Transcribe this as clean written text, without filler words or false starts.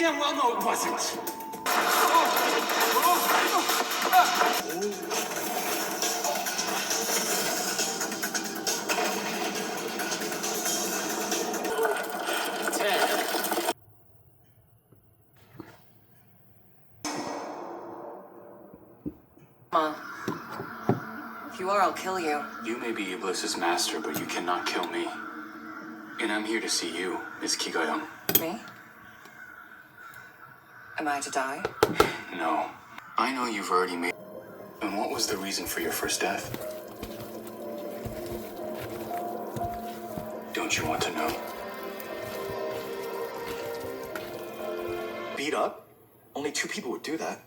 damn well know it wasn't. If you are, I'll kill you. You may be Iblis's master, but you cannot kill me. And I'm here to see you, Miss Kiga-young. Me? Am I to die? No. I know you've already made... And what was the reason for your first death? Don't you want to know? Beat up? Only 2 people would do that.